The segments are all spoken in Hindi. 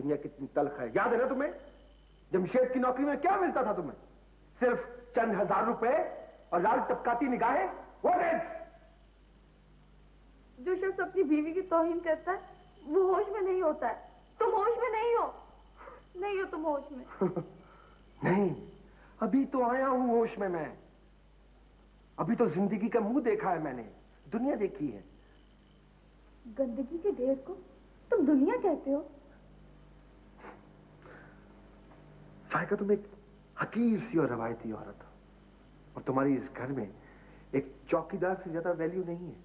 दुनिया कितनी तल्ख है। याद है ना तुम्हें, जमशेद की नौकरी में क्या मिलता था तुम्हें? सिर्फ चंद हजार रुपए और लाल टपकाती निगाहें। What else? जो शख्स अपनी बीवी की तौहीन करता है वो होश में नहीं होता है। तुम होश में नहीं हो, नहीं हो तुम होश में। नहीं, अभी तो आया हूं होश में मैं। अभी तो जिंदगी का मुंह देखा है मैंने, दुनिया देखी है। गंदगी के ढेर को तुम दुनिया कहते हो? साइका, तुम एक हकीर सी और रवायती औरत हो, और तुम्हारी इस घर में एक चौकीदार से ज्यादा वैल्यू नहीं है।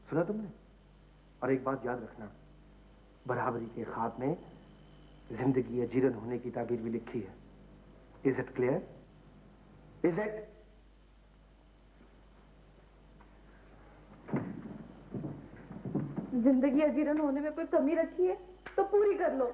सुना तुमने? और एक बात याद रखना, बराबरी के ख्वाब में जिंदगी अजीरन होने की ताबीर भी लिखी है। Is it clear? Is it? जिंदगी अजीरन होने में कोई कमी रखी है तो पूरी कर लो।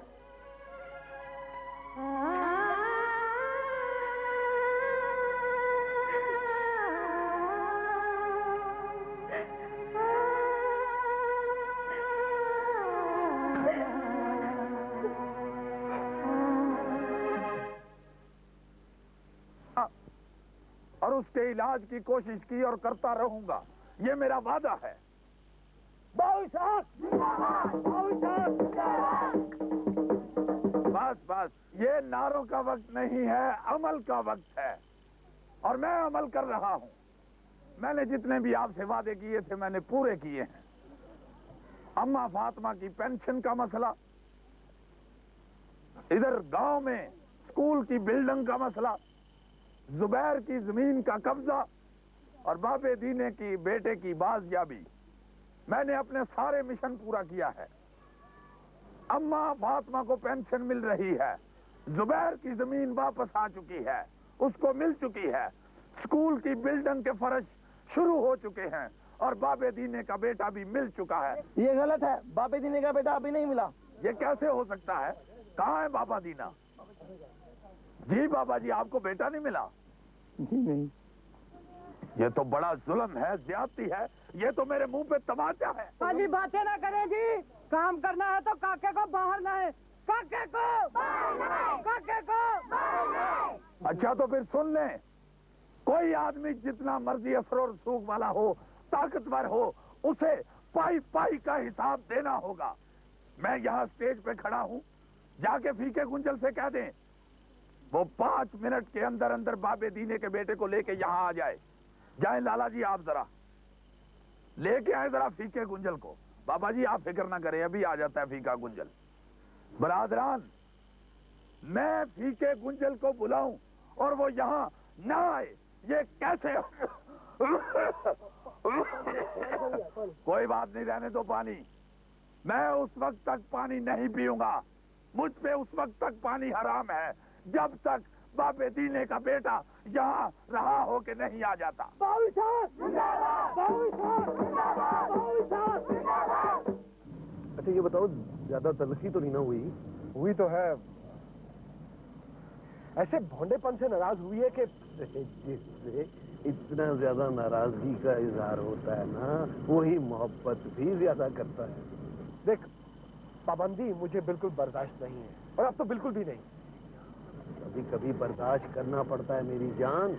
और उसके इलाज की कोशिश की और करता रहूंगा, ये मेरा वादा है। बस बस, ये नारों का वक्त नहीं है, अमल का वक्त है, और मैं अमल कर रहा हूं। मैंने जितने भी आपसे वादे किए थे मैंने पूरे किए हैं। अम्मा फातिमा की पेंशन का मसला, इधर गांव में स्कूल की बिल्डिंग का मसला, जुबैर की जमीन का कब्जा और बाबे दीने की बेटे की बाजियाबी, मैंने अपने सारे मिशन पूरा किया है। अम्मा फातिमा को पेंशन मिल रही है, जुबैर की जमीन वापस आ चुकी है, उसको मिल चुकी है, स्कूल की बिल्डिंग के फर्श शुरू हो चुके हैं, और बाबे दीने का बेटा भी मिल चुका है। ये गलत है, बाबे दीने का बेटा अभी नहीं मिला। ये कैसे हो सकता है? कहाँ है बाबा दीना? जी बाबा जी, आपको बेटा नहीं मिला? जी नहीं। ये तो बड़ा जुल्म है, ज्यादती है, ये तो मेरे मुंह पे तमाचा है। खाली बातें ना करे जी, काम करना है तो काके को बाहर लाए, काके को बाहर लाए, काके को बाहर लाए। अच्छा तो फिर सुन ले, कोई आदमी जितना मर्जी असर और सूख वाला हो, ताकतवर हो, उसे पाई पाई का हिसाब देना होगा। मैं यहाँ स्टेज पे खड़ा हूँ, जाके फीके गुंजल से कह दें वो 5 मिनट के अंदर अंदर बाबे दीने के बेटे को लेके यहाँ आ जाए। जाए लाला जी, आप जरा लेके आए जरा फीके गुंजल को। बाबा जी आप फिक्र ना करें, अभी आ जाता है फीका गुंजल। बरादरान, मैं फीके गुंजल को बुलाऊं और वो यहाँ ना आए, ये कैसे? कोई बात नहीं, रहने दो पानी। मैं उस वक्त तक पानी नहीं पीऊंगा, मुझ पे उस वक्त तक पानी हराम है जब तक बाबे दीने का बेटा यहाँ रहा हो के नहीं आ जाता। अच्छा ये बताओ, ज्यादा तलखी तो नहीं ना हुई? हुई तो है। ऐसे भोंडेपन से नाराज हुई है कि जिससे इतना ज्यादा नाराजगी का इजहार होता है ना, वही मोहब्बत भी ज्यादा करता है। देख, पाबंदी मुझे बिल्कुल बर्दाश्त नहीं है, और अब तो बिल्कुल भी नहीं। कभी कभी बर्दाश्त करना पड़ता है मेरी जान।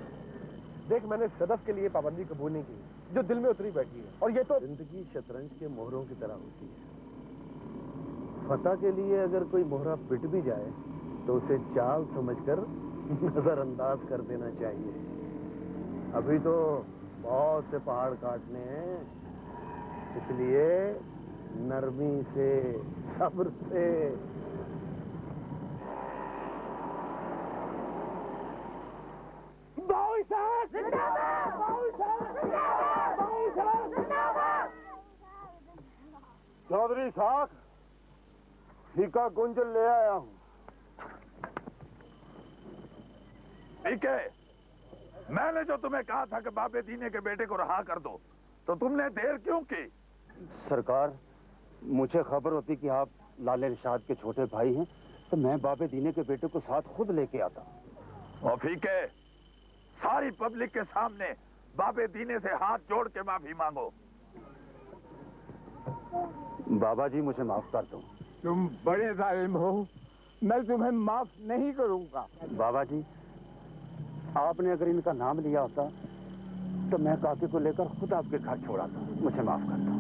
देख, मैंने सदफ के लिए पाबंदी कबूल नहीं की, जो दिल में उतरी बैठी है, और ये तो जिंदगी शतरंज के मोहरों की तरह होती है। फतह के लिए अगर कोई मोहरा पिट भी जाए तो उसे चाल समझकर नजरअंदाज कर देना चाहिए। अभी तो बहुत से पहाड़ काटने हैं, इसलिए नरमी से, सब्र से। चौधरी साहब, फीका गुंजल ले आया हूँ। ठीक है, मैंने जो तुम्हें कहा था कि बाबे दीने के बेटे को रहा कर दो, तो तुमने देर क्यों की? सरकार, मुझे खबर होती कि आप लाले इरशाद के छोटे भाई हैं तो मैं बाबे दीने के बेटे को साथ खुद लेके आता। और ठीक है, सारी पब्लिक के सामने बाबे दीने से हाथ जोड़ के माफी मांगो। बाबा जी मुझे माफ कर दो। तुम बड़े जालिम हो, मैं तुम्हें माफ नहीं करूंगा। बाबा जी, आपने अगर इनका नाम लिया होता तो मैं काके को लेकर खुद आपके घर छोड़ाता। मुझे माफ कर दो।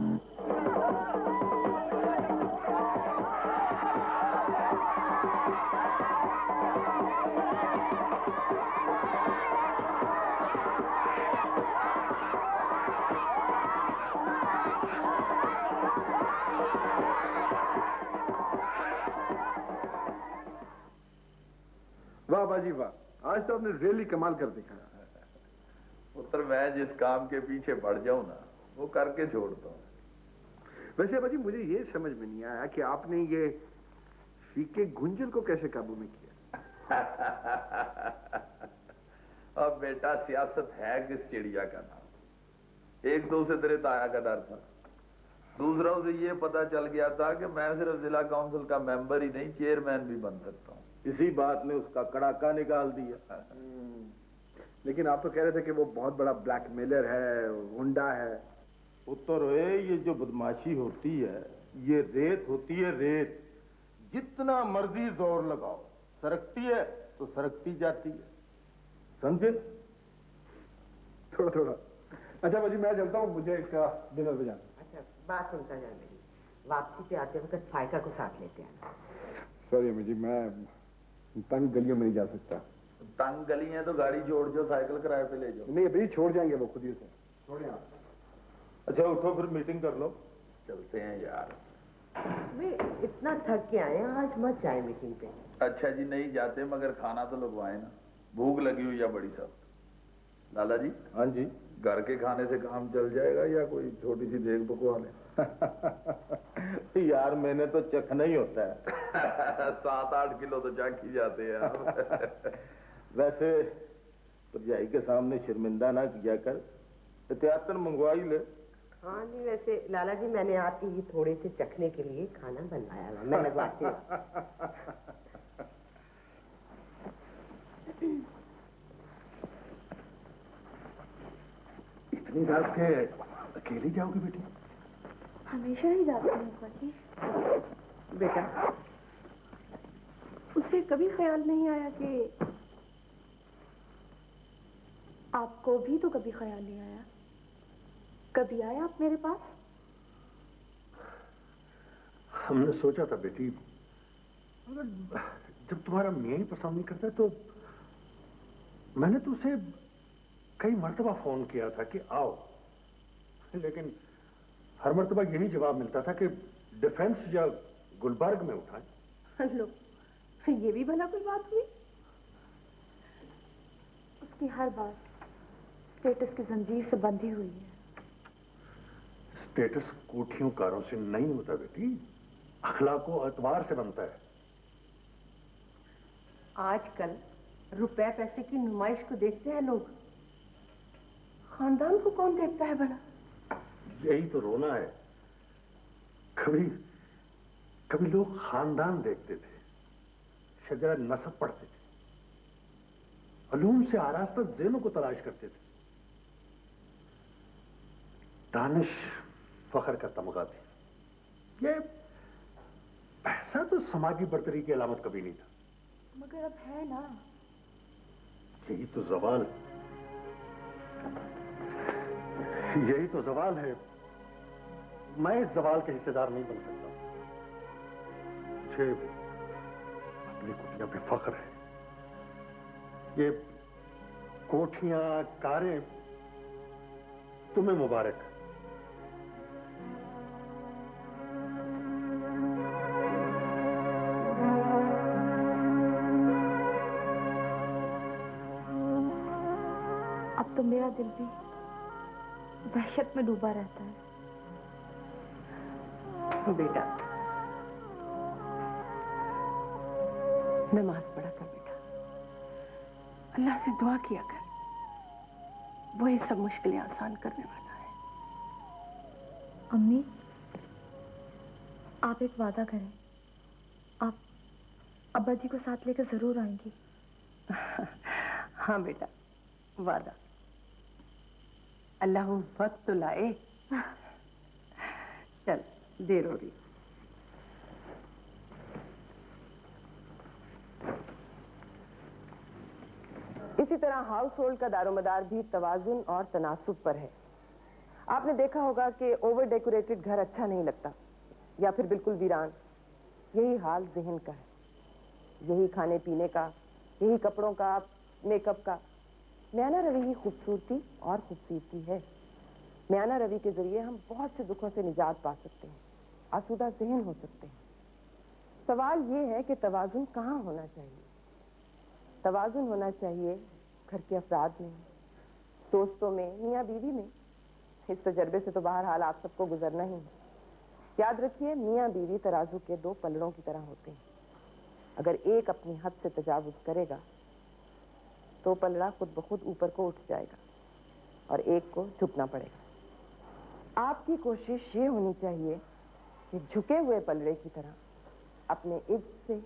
वाह बाजी वाह, आज तो आपने रियली कमाल कर दिखाया। पुत्र, मैं जिस काम के पीछे बढ़ जाऊं ना, वो करके छोड़ता हूं। वैसे बाजी मुझे ये समझ में नहीं आया कि आपने ये फीके गुंजल को कैसे काबू में किया। अब बेटा, सियासत है किस चिड़िया का नाम। एक तो उसे तेरे ताया का डर था, दूसरा उसे ये पता चल गया था कि मैं सिर्फ जिला काउंसिल का मेंबर ही नहीं, चेयरमैन भी बन सकता हूँ। इसी बात ने उसका कड़ाका निकाल दिया। लेकिन आप तो कह रहे थे कि वो बहुत बड़ा ब्लैकमेलर है, गुंडा है। उत्तर है, ये जो बदमाशी होती है ये रेत होती है, रेत। जितना मर्जी जोर लगाओ, सरकती है तो सरकती जाती है, समझे? थोड़ा थोड़ा। अच्छा बाजी, मैं चलता हूँ, मुझे एक डिनर पे जाना। अच्छा, बात सुनता जा मेरी। वापसी पे आते वक्त फायका को साथ लेते आना। सॉरी अम्मी जी, मैं तंग गलियों में नहीं जा सकता। तंग गली है तो गाड़ी छोड़ जो, साइकिल किराए पे ले जाओ। नहीं अभी छोड़ जाएंगे वो खुद ही से। छोड़े आप। अच्छा उठो, फिर मीटिंग कर लो। चलते हैं यार। वे इतना थक के आए हैं, आज मत जाए मीटिंग पे। अच्छा जी, नहीं जाते, मगर खाना तो लगवाए ना। भूख लगी हुई है बड़ी सख्त। लाला जी। हाँ जी। घर के खाने से काम चल जाएगा या कोई छोटी सी देग पकवा ले? यार मैंने तो चखना ही होता है। 7-8 किलो तो चख ही जाते हैं आप। वैसे भरजाई के सामने शर्मिंदा ना किया कर, एहतियातन मंगवा ही ले। हाँ नहीं, वैसे लाला जी मैंने आते ही थोड़े से चखने के लिए खाना बनवाया हुआ, मैं लगवाती हूँ। इतनी रात के अकेली जाओगी बेटी? हमेशा ही जाती हूँ अब्बा जी। बेटा, उसे कभी ख्याल नहीं आया कि आपको भी तो कभी ख्याल नहीं आया? कभी आया आप मेरे पास? हमने सोचा था बेटी, मगर जब तुम्हारा मियाँ ही पसंद नहीं करता तो मैंने तो उसे कई मर्तबा फोन किया था कि आओ, लेकिन हर मर्तबा यही जवाब मिलता था कि डिफेंस या गुलबर्ग में उठाएं। लो, ये भी भला कोई बात हुई? उसकी हर बात स्टेटस की जंजीर से बंधी हुई है। स्टेटस कोठियों कारों से नहीं होता बेटी, अखलाक व एतबार से बनता है। आजकल रुपए पैसे की नुमाइश को देखते हैं लोग, खानदान को कौन देखता है भला? यही तो रोना है। कभी कभी लोग खानदान देखते थे, शजरा नसब पढ़ते थे, अलूम से आरास्ता ज़ेनों को तलाश करते थे। दानिश फखर का तमगा थी। ये पैसा तो समाजी बर्तरी की अलामत कभी नहीं था। मगर अब है ना। यही तो जवाल है, यही तो जवाल है। मैं इस जवाल के हिस्सेदार नहीं बन सकता। मुझे अपनी कुटिया पे फख्र है। ये कोठियां, कारें तुम्हें मुबारक। अब तो मेरा दिल भी वहशत में डूबा रहता है। बेटा नमाज पढ़ा कर बेटा, अल्लाह से दुआ किया कर, वही सब मुश्किलें आसान करने वाला है। अम्मी, आप एक वादा करें, आप अब्बा जी को साथ लेकर जरूर आएंगी। हाँ बेटा, वादा। अल्लाह वक्त तो लाए। चल, देर हो रही। इसी तरह हाउस होल्ड का दारोमदार भी तवाजुन और तनासुब पर है। आपने देखा होगा कि ओवर डेकोरेटेड घर अच्छा नहीं लगता, या फिर बिल्कुल वीरान। यही हाल ज़हन का है, यही खाने पीने का, यही कपड़ों का, मेकअप का। म्याना रवि की खूबसूरती और खूबसूरती है। म्याना रवि के जरिए हम बहुत से दुखों से निजात पा सकते हैं, आसूदा ज़हन हो सकते हैं। सवाल ये है कि तवाजुन कहाँ होना चाहिए। तवाजुन होना चाहिए घर के अफराद में, दोस्तों में, मियाँ बीवी में। इस तजर्बे से तो बहरहाल आप सबको गुजरना ही है। याद रखिए, मियाँ बीवी तराजू के दो पलड़ों की तरह होते हैं। अगर एक अपनी हद से तजावुज करेगा तो पलड़ा खुद ब खुद ऊपर को उठ जाएगा और एक को झुकना पड़ेगा। आपकी कोशिश ये होनी चाहिए कि झुके हुए पलड़े की तरह अपने इज्ज से,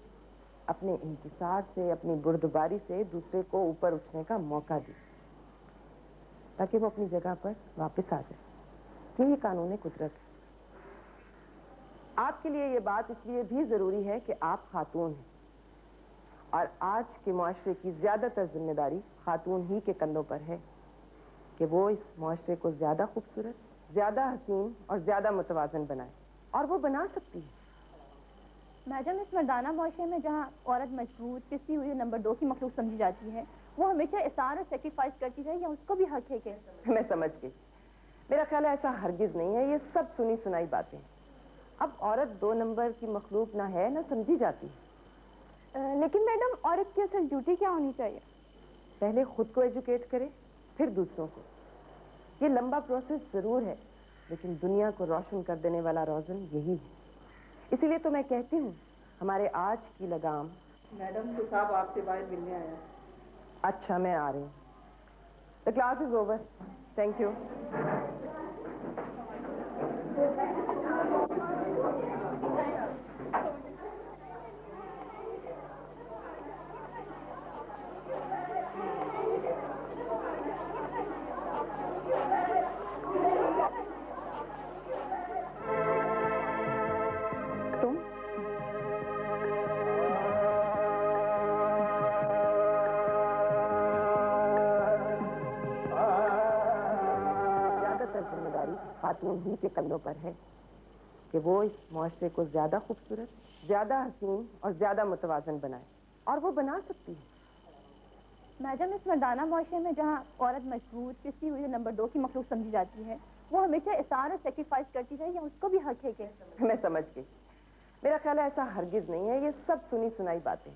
अपने इंतजार से, अपनी बुर्दबारी से दूसरे को ऊपर उठने का मौका दी, ताकि वो अपनी जगह पर वापस आ जाए। यही कानून कुदरत है। आपके लिए ये बात इसलिए भी जरूरी है कि आप खातून हैं और आज के माशरे की ज्यादातर जिम्मेदारी खातून ही के कंधों पर है कि वो इस माशरे को ज्यादा खूबसूरत, ज्यादा हसीन और ज्यादा मुतवाजन बनाए। और वो बना सकती है। मैडम, इस मर्दाना माशरे में जहाँ औरत मजबूत, पिसी हुई नंबर 2 की मखलूक समझी जाती है, वो हमेशा इसार और सेक्रीफाइस करती रहे, या उसको भी हक है कि? मैं समझ गई। मेरा ख्याल है ऐसा हरगिज नहीं है, ये सब सुनी सुनाई बातें। अब औरत 2 नंबर की मखलूक ना है ना समझी जाती है। लेकिन मैडम, औरत की असल ड्यूटी क्या होनी चाहिए? पहले खुद को एजुकेट करे, फिर दूसरों को। ये लंबा प्रोसेस जरूर है, लेकिन दुनिया को रोशन कर देने वाला रोजन यही है। इसीलिए तो मैं कहती हूँ, हमारे आज की लगाम। मैडम, तो साहब आपसे बाहर मिलने आया। अच्छा, मैं आ रही हूँ। The class is over. Thank you. खातून ही के कंधों पर है कि वो इस मुआशरे को ज्यादा खूबसूरत, ज्यादा हसीन और ज्यादा मुतवाजन बनाए। और वो बना सकती है। मैडम, इस मर्दाना मुआशरे में जहाँ औरत मजबूत, पिसी हुई नंबर 2 की मखलूक समझी जाती है, वो हमेशा इसार और सेक्रीफाइस करती रहे, या उसको भी हक है कि? मैं समझ गई। मेरा ख्याल है ऐसा हरगिज नहीं है, ये सब सुनी सुनाई बातें।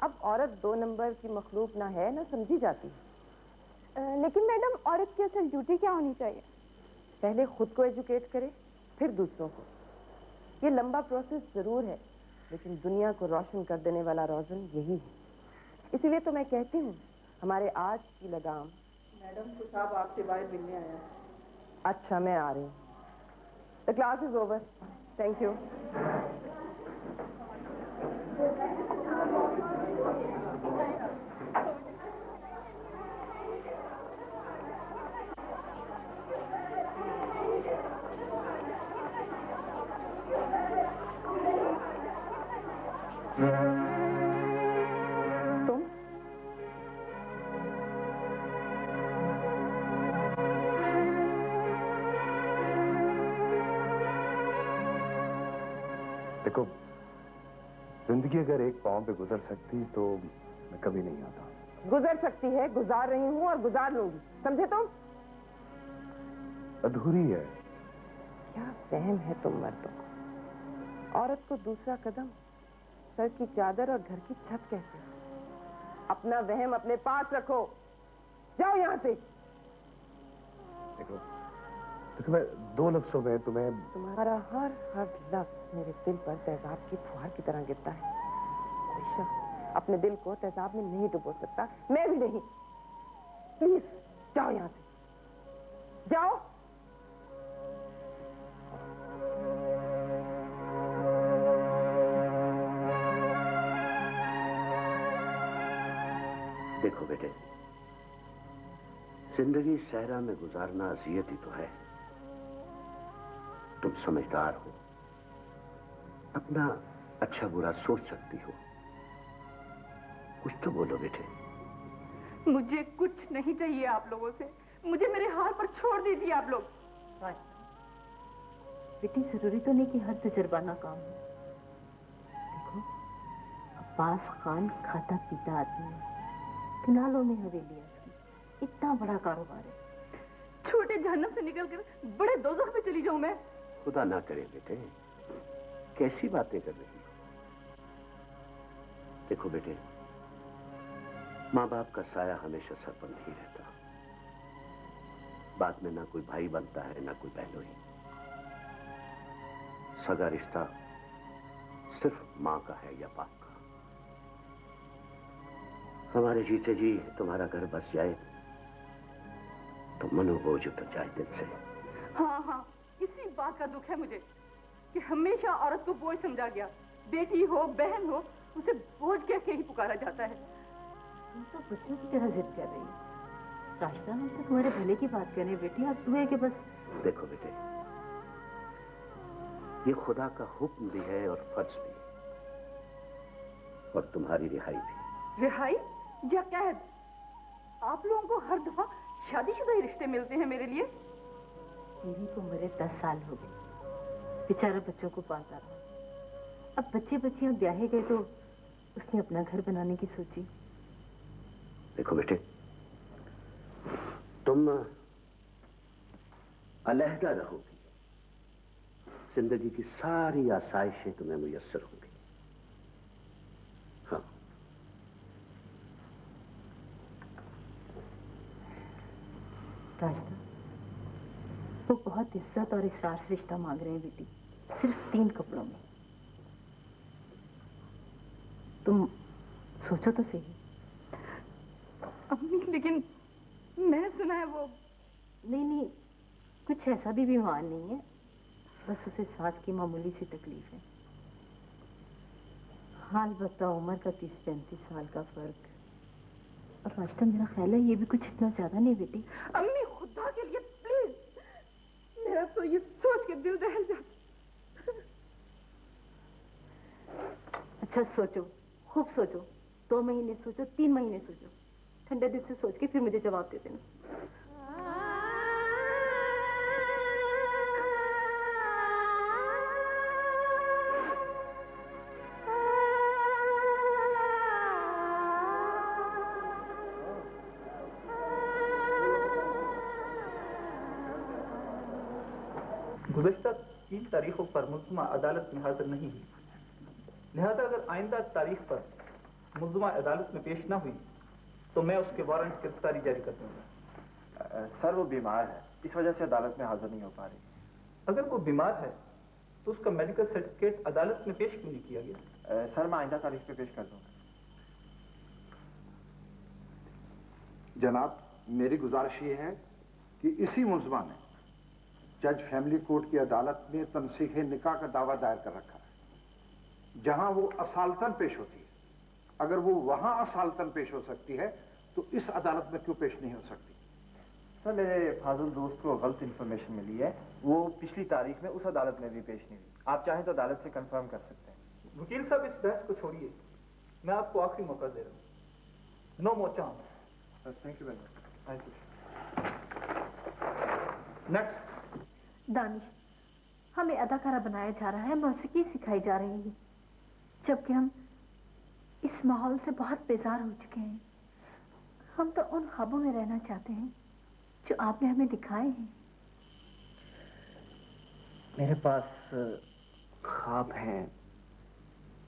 अब औरत 2 नंबर की मखलूक ना है ना समझी जाती है। लेकिन मैडम, औरत की असल ड्यूटी क्या होनी चाहिए? पहले खुद को एजुकेट करे, फिर दूसरों को। ये लंबा प्रोसेस जरूर है, लेकिन दुनिया को रोशन कर देने वाला रोजन यही है। इसीलिए तो मैं कहती हूँ, हमारे आज की लगाम। मैडम, तो साहब आपसे बाहर मिलने आया। अच्छा, मैं आ रही हूँ। The class is over. Thank you. तुम? देखो, जिंदगी अगर एक पांव पे गुजर सकती तो मैं कभी नहीं आता। गुजर सकती है, गुजार रही हूँ और गुजार लूंगी, समझे तुम? अधूरी है। क्या वहम है तुम मर्दों को। औरत को दूसरा कदम सर की चादर और घर की छत कहते हैं। अपना वहम अपने पास रखो। जाओ यहाँ से। देखो, मैं 2 लफ्जों में तुम्हें। तुम्हारा हर लफ्ज मेरे दिल पर तेजाब की फुहार की तरह गिरता है। कोई शख्स अपने दिल को तेजाब में नहीं डुबो सकता, मैं भी नहीं। प्लीज जाओ यहाँ से, जाओ। देखो बेटे, जिंदगी सहरा में गुजारना अजियत ही तो है। तुम समझदार हो, अपना अच्छा बुरा सोच सकती हो। कुछ तो बोलो बेटे। मुझे कुछ नहीं चाहिए आप लोगों से। मुझे मेरे हाल पर छोड़ दीजिए आप लोग। बेटी जरूरी तो नहीं कि हर तजर्बाना काम हो। देखो अब्बास खान खाता पीता आदमी है, कनालों में हवेली है उसकी, इतना बड़ा कारोबार है। छोटे जहन्नम से निकलकर बड़े दोज़ख में चली जाऊं मैं? खुदा ना करे बेटे, कैसी बातें कर रही हो। देखो बेटे, माँ बाप का साया हमेशा सर पर नहीं रहता। बाद में ना कोई भाई बनता है ना कोई बहनोई। सगा रिश्ता सिर्फ माँ का है या बाप का। हमारे जीते जी तुम्हारा घर बस जाए तो मनोबोझ उतर जाए दिल से। हाँ हाँ, इसी बात का दुख है मुझे कि हमेशा औरत को बोझ समझा गया। बेटी हो बहन हो, उसे बोझ कह के ही पुकारा जाता है। तुम तो बच्चों की तरह जिद कर रही है। राशिदा हम तो तुम्हारे भले की बात कर रहे हैं बेटी, अब तू है कि बस। देखो बेटे, ये खुदा का हुक्म भी है और फर्ज भी, और तुम्हारी रिहाई भी। रिहाई या कैद? आप लोगों को हर दफा शादीशुदा ही रिश्ते मिलते हैं मेरे लिए। मेरी को उम्र 10 साल हो गए, बेचारा बच्चों को पालता रहा। अब बच्चे बच्चियां ब्याहे गए तो उसने अपना घर बनाने की सोची। देखो बेटे, तुम अलहदा रहोगी, जिंदगी की सारी आसाइशें तुम्हें मुयस्सर होंगी। हाँ, राजदा, वो बहुत इज्जत और इसरार से रिश्ता मांग रहे हैं बेटी, सिर्फ 3 कपड़ों में। तुम सोचो तो सही। अम्मी, लेकिन मैं सुना है वो। नहीं, कुछ ऐसा भी बीमार नहीं है, बस उसे सांस की मामूली सी तकलीफ है। हाल बताओ, उम्र का 30-35 साल का फर्क। और रास्ता मेरा ख्याल है ये भी कुछ इतना ज्यादा नहीं बेटी। अम्मी, खुदा के लिए प्लीज, मेरा तो ये सोच के दिल दहल जाता। अच्छा सोचो, खूब सोचो, 2 महीने सोचो, 3 महीने सोचो, ठंडे दिल से सोच के फिर मुझे जवाब दे देना। गुज़श्ता 3 तारीखों पर मुल्ज़िमा अदालत में हाजिर नहीं हुई, लिहाजा अगर आइंदा तारीख पर मुल्ज़िमा अदालत में पेश ना हुई तो मैं उसके वारंट गिरफ्तारी जारी कर दूंगा। सर वो बीमार है, इस वजह से अदालत में हाजिर नहीं हो पा रही। अगर वो बीमार है तो उसका मेडिकल सर्टिफिकेट अदालत में पेश क्यों नहीं किया गया? सर मैं आइंदा तारीख पे पेश कर दूंगा। जनाब, मेरी गुजारिश ये है कि इसी मुल्ज़िमा ने जज फैमिली कोर्ट की अदालत में तनसीख निकाह का दावा दायर कर रखा है, जहां वो असालतन पेश होती है। अगर वो वहां असालतन पेश हो सकती है तो इस अदालत में क्यों पेश नहीं हो सकती? सर मेरे फाजुल दोस्त को गलत इंफॉर्मेशन मिली है, वो पिछली तारीख में उस अदालत में भी पेश नहीं हुई। आप चाहें तो अदालत से कंफर्म कर सकते हैं। वकील साहब, इस बहस को छोड़िए, मैं आपको आखिरी मौका दे रहा हूँ। No more chance. Thank you very much. Thank you. Next. Danish, हमें अदाकारा बनाया जा रहा है, मौसीकी सिखाई जा रही है, जबकि हम इस माहौल से बहुत बेजार हो चुके हैं। हम तो उन ख्वाबों में रहना चाहते हैं जो आपने हमें दिखाए हैं। मेरे पास ख्वाब हैं,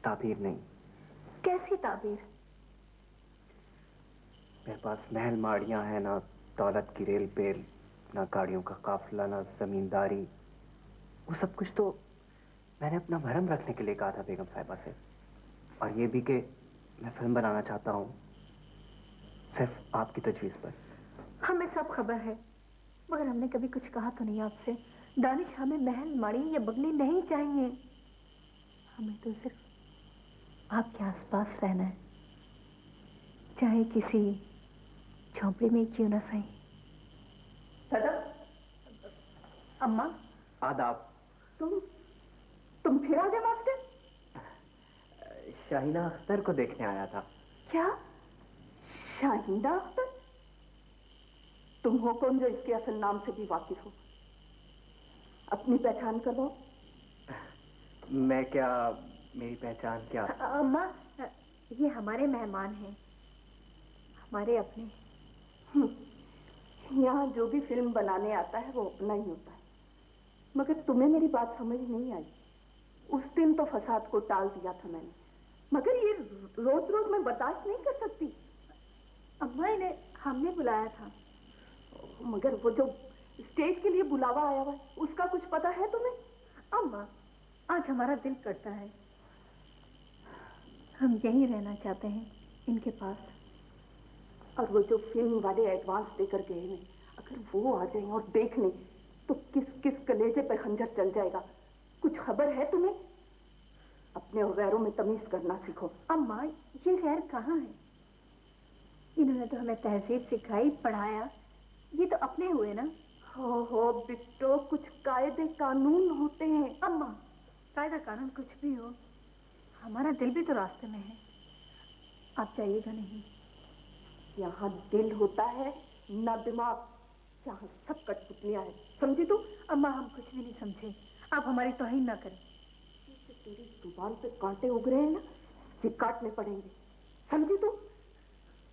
ताबीर नहीं। कैसी ताबीर? मेरे पास महल माड़ियां हैं, ना दौलत की रेल पेल, ना गाड़ियों का काफिला, ना जमींदारी। वो सब कुछ तो मैंने अपना भरम रखने के लिए कहा था बेगम साहिबा से। और ये भी कि मैं फिल्म बनाना चाहता हूँ, सिर्फ आपकी तजवीज़ पर। हमें सब खबर है, मगर हमने कभी कुछ कहा तो नहीं आपसे। दानिश, हमें महल माड़ी या बंगले नहीं चाहिए, हमें तो सिर्फ आपके आसपास रहना है, चाहे किसी झोंपड़ी में क्यों ना सही। अम्मा, आदाब। तुम फिर आ गए मास्टर? शाहीना अख्तर को देखने आया था। क्या? शाहिदा अख्तर? तुम हो कौन जो इसके असल नाम से भी वाकिफ हो? अपनी पहचान करवाओ। मैं क्या, मेरी पहचान क्या? अम्मा, ये हमारे मेहमान हैं, हमारे अपने। यहाँ जो भी फिल्म बनाने आता है वो अपना ही होता है। मगर तुम्हें मेरी बात समझ नहीं आई। उस दिन तो फसाद को टाल दिया था मैंने, मगर ये रोज रोज मैं बर्दाश्त नहीं कर सकती। अम्मा, इन्हें हमने बुलाया था। मगर वो जो स्टेज के लिए बुलावा आया हुआ है, उसका कुछ पता है तुम्हें? अम्मा, आज हमारा दिल करता है, हम यहीं रहना चाहते हैं इनके पास। और वो जो फिल्म वाले एडवांस देकर गए हैं, अगर वो आ जाएं और देख लें तो किस किस कलेजे पर खंजर चल जाएगा। कुछ खबर है तुम्हें? अपने और गैरों में तमीज करना सीखो। अम्मा, ये गैर कहाँ है? इन्होंने तो हमें तहजीब सिखाई, पढ़ाया, ये तो अपने हुए ना। हो बिट्टो, कुछ कायदे कानून होते हैं। अम्मा, कायदा कानून कुछ भी हो, हमारा दिल भी तो रास्ते में है। आप जाइएगा नहीं। यहाँ दिल होता है ना दिमाग, यहाँ सब कठपुतलियां हैं, समझी तू? अम्मा, हम कुछ भी नहीं समझे, आप हमारी तौहीन ना करें। तेरी जुबान पे कांटे उग रहे हैं ना, ये काटने पड़ेंगे, समझी तू?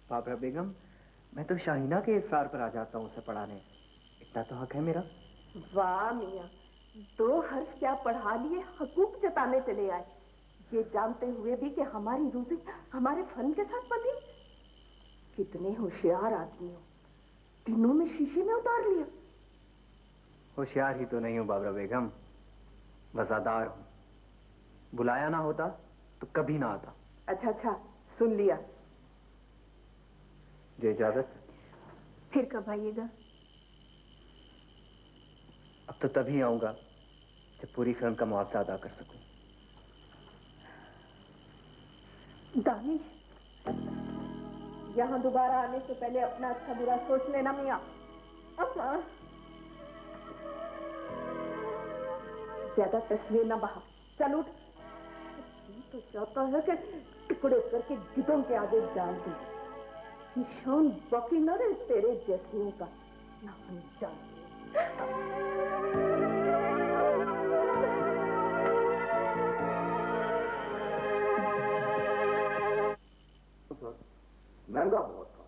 बाबरा बेगम, मैं तो शाहीना के इसरार पर आ जाता हूँ उसे पढ़ाने, इतना तो हक है मेरा। वाह मियाँ, 2 हर्फ क्या पढ़ा लिए, हकूक जताने चले आए, ये जानते हुए भी कि हमारी रूज़ी हमारे फन के साथ बंधी। कितने होशियार आदमी हो, तीनों में शीशे में उतार लिया। होशियार ही तो नहीं हूँ बाबरा बेगम, वफादार हूँ। बुलाया ना होता तो कभी ना आता। अच्छा, सुन लिया। जो इजाजत। फिर कब आइएगा? अब तो तभी आऊंगा जब पूरी फिल्म का मुआवजा अदा कर सकूं। दानिश, यहाँ दोबारा आने से पहले अपना अच्छा बुरा सोच लेना मियाँ। अम्मा, ज्यादा तस्वीर ना बहा, चल उठ। तो चाहता है कि टुकड़े करके गिद्धों के आगे डाल दूं। निशान बाकी न रहे तेरे जैसियों का, ना हम जान। महंगा बहुत था,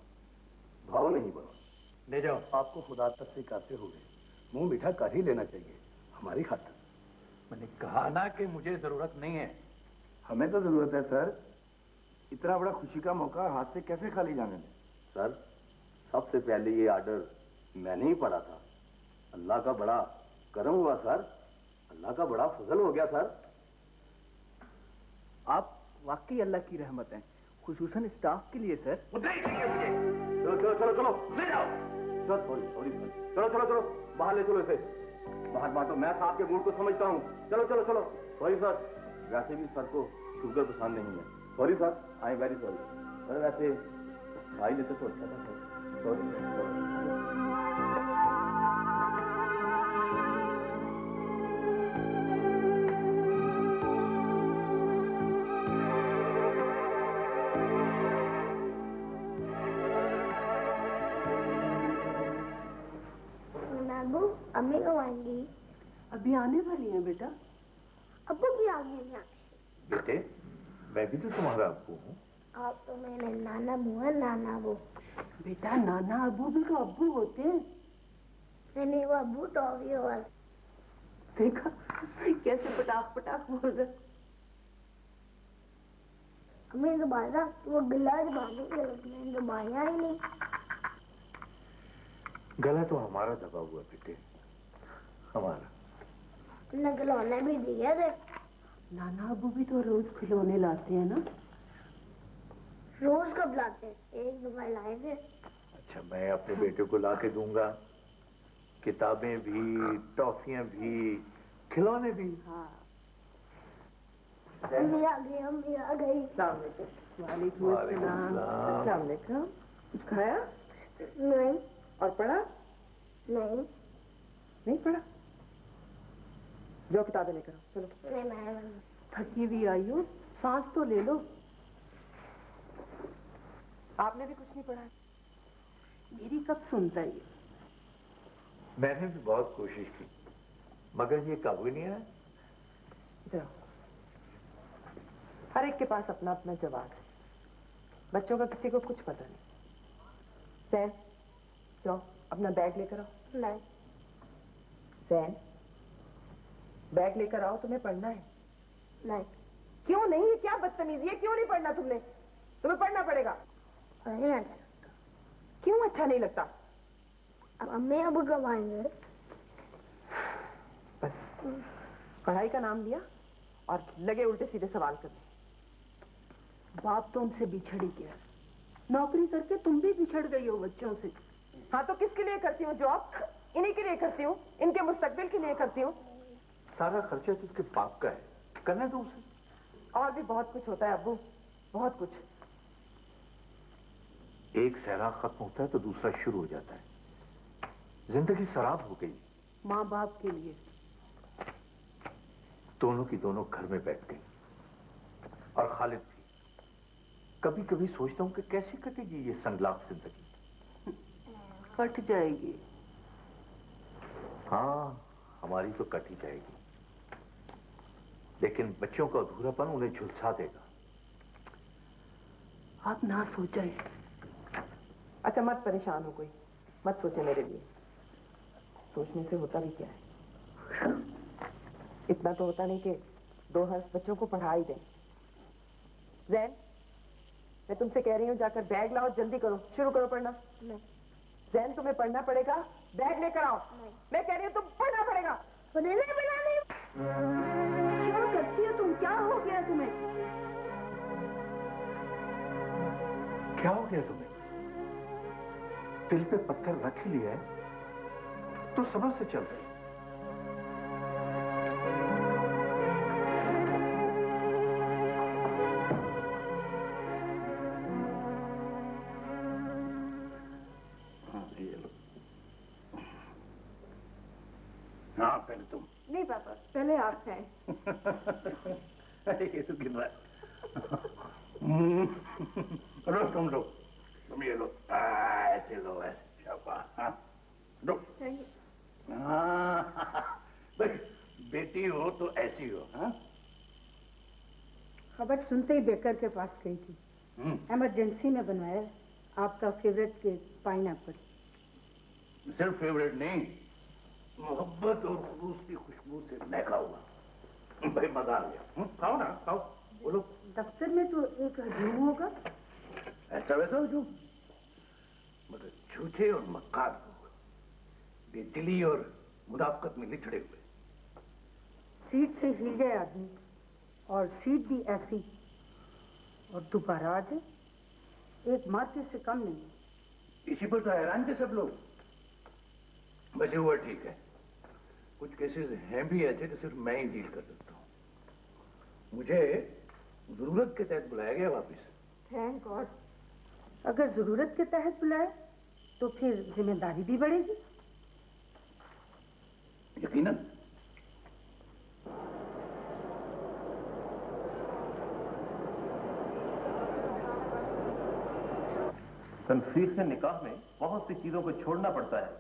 भाव नहीं बना। ले जाओ, आपको खुदा तक से काते हुए मुंह मीठा कर ही लेना चाहिए हमारी खातिर। मैंने कहा ना कि मुझे जरूरत नहीं है। हमें तो जरूरत है सर, इतना बड़ा खुशी का मौका हाथ से कैसे खाली जाने दें? सर, सबसे पहले ये आर्डर मैंने ही पढ़ा था। अल्लाह का बड़ा करम हुआ सर, अल्लाह का बड़ा फजल हो गया सर। आप वाकई अल्लाह की रहमत हैं, खुसूसन स्टाफ के लिए सर। चलो चलो चलो चलो ले जाओ। सॉरी सॉरी चलो बाहर ले चलो इसे, बाहर बांटो। मैं साहब के मूड को समझता हूँ। चलो चलो चलो। सॉरी सर, वैसे भी सर को शुगर पसंद नहीं है। Sorry sir, I am very sorry sir. वैसे भाई लेते तो अच्छा था सर। सॉरी। अम्मी कब आएंगी? अभी आने वाली है बेटा। अब्बू की आ गई यहाँ। बेटे, मैं भी तो तुम्हारा अब्बू हूँ। आप तो मेरे नाना मुआ नाना अब्बू। बेटा, नाना अब्बू भी तो अब्बू होते हैं। नहीं, वो अब्बू तो अभी हुआ। देखा कैसे पटाख बोल रहे। अम्मी दोबारा वो गिलास बांधेंगे, मैंने दबाया ही नहीं। गला तो हमारा दबा हुआ बेटे, हमारा। तुमने खिलौने भी दिए थे। नाना अब्बू भी तो रोज खिलौने लाते हैं ना। रोज कब लाते? एक दफा लाए थे। अच्छा, मैं अपने बेटे को ला के दूंगा, किताबें भी, टॉफियां भी, खिलौने भी। हाँ। अम्मी आ गई, अम्मी आ गई। वालेकुम अस्सलाम। कुछ खाया? नहीं। और पढ़ा? नहीं पढ़ा। जो किताबें लेकर आओ, चलो। नहीं, मैं थकी भी आई हो, सांस तो ले लो। आपने भी कुछ नहीं पढ़ा? मेरी कब सुनता ये? मैंने भी बहुत कोशिश की मगर ये काबू नहीं आया। जाओ, हर एक के पास अपना अपना जवाब है। बच्चों का किसी को कुछ पता नहीं। सैन, जाओ अपना बैग लेकर आओ। नहीं। सैन, बैग लेकर आओ, तुम्हें पढ़ना है। नहीं। क्यों नहीं? ये क्या बदतमीजी है? क्यों नहीं पढ़ना तुमने? तुम्हें पढ़ना पड़ेगा। नहीं अच्छा। क्यों अच्छा नहीं लगता? अब अम्मी अब कब आएंगे? बस पढ़ाई का नाम लिया और लगे उल्टे सीधे सवाल करने। बाप तो उनसे बिछड़ ही गया, नौकरी करके तुम भी बिछड़ गई हो बच्चों से। हाँ तो किसके लिए करती हूँ जॉब? इन्हीं के लिए करती हूँ, इनके मुस्तकबिल के लिए करती हूँ। सारा खर्चा तो उसके बाप का है, करने दो उसे। और भी बहुत कुछ होता है अब्बू, बहुत कुछ। एक सहरा खत्म होता है तो दूसरा शुरू हो जाता है। जिंदगी शराब हो गई माँ बाप के लिए। दोनों की दोनों घर में बैठ गई और खालिद भी। कभी कभी सोचता हूं कि कैसे कटेगी ये संगलाख जिंदगी। कट जाएगी। हाँ, हमारी तो कट ही जाएगी, लेकिन बच्चों का अधूरापन उन्हें झुलसा देगा। आप ना सोचें। अच्छा मत परेशान हो, कोई मत सोचे मेरे लिए। सोचने से होता भी क्या है? इतना तो होता नहीं कि 2 हर्ष बच्चों को पढ़ा ही दें। जैन, मैं तुमसे कह रही हूँ जाकर बैग लाओ, जल्दी करो, शुरू करो पढ़ना। नहीं। जैन, तुम्हें पढ़ना पड़ेगा, बैग लेकर आओ। नहीं। मैं कह रही हूँ तुम पढ़ना पड़ेगा। क्या करती हो तुम? क्या हो गया तुम्हें? क्या हो गया तुम्हें? दिल पे पत्थर रख ही लिया है तो समझ से चल रही। ये लो। हाँ पहले तुम। नहीं पापा, पहले आप खाएं। ये तो गिर रहा है। लो तुम ये लो, ऐसे लो, ऐसे शाबाश। हाँ लो। हाँ भाई, बेटी हो तो ऐसी हो। हाँ, खबर सुनते ही बेकर के पास गई थी। इमरजेंसी में बनवाया आपका फेवरेट केक, पाइनएप्पल। सिर्फ फेवरेट नहीं, मोहब्बत और खुलूस की खुशबू से महका हुआ। भाई मजा आ गया। खाओ ना, खाओ, बोलो। दफ्तर में तो एक हजूम होगा। ऐसा वैसा हजूम, मगर झूठे और मक्कार लोग, बेदिली और मुनाफकत में लिथड़े हुए। सीट से हिल गए आदमी, और सीट भी ऐसी, और दोबारा आ जाए, एक मार्के से कम नहीं। इसी पर तो हैरान थे सब लोग। वैसे हुआ ठीक है, कुछ केसेस हैं भी ऐसे कि सिर्फ मैं ही डील कर सकता हूँ। मुझे जरूरत के तहत बुलाया गया वापस। Thank God. अगर जरूरत के तहत बुलाए तो फिर जिम्मेदारी भी बढ़ेगी। यकीनन। तनसीख निकाह में बहुत सी चीजों को छोड़ना पड़ता है।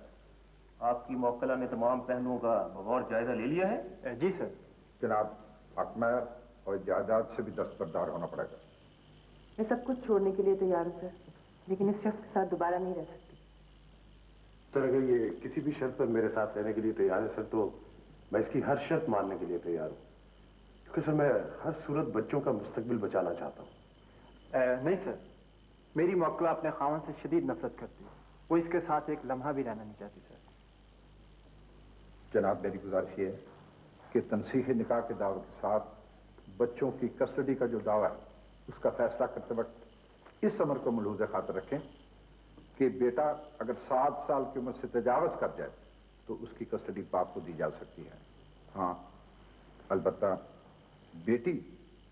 आपकी मौक्कला ने तमाम पहलुओं का बगौर जायजा ले लिया है? जी सर। जनाब, हकमैर और जायदाद से भी दस्तबरदार होना पड़ेगा। मैं सब कुछ छोड़ने के लिए तैयार हूँ सर, लेकिन इस शख्स के साथ दोबारा नहीं रह सकती। सर, अगर ये किसी भी शर्त पर मेरे साथ रहने के लिए तैयार है सर, तो मैं इसकी हर शर्त मानने के लिए तैयार हूँ, क्योंकि सर मैं हर सूरत बच्चों का मुस्तकबिल बचाना चाहता हूँ। नहीं सर, मेरी मौक्कला अपने खावन से शदीद नफरत करती है। वो इसके साथ एक लम्हा भी रहना नहीं चाहती सर। जनाब, मेरी गुजारिश ये है कि तनसीह निकाह के दावे के साथ बच्चों की कस्टडी का जो दावा है उसका फैसला करते वक्त इस अमर को मलूज़ खातर रखें कि बेटा अगर 7 साल की उम्र से तजावज कर जाए तो उसकी कस्टडी बाप को दी जा सकती है। हाँ, अलबत्ता बेटी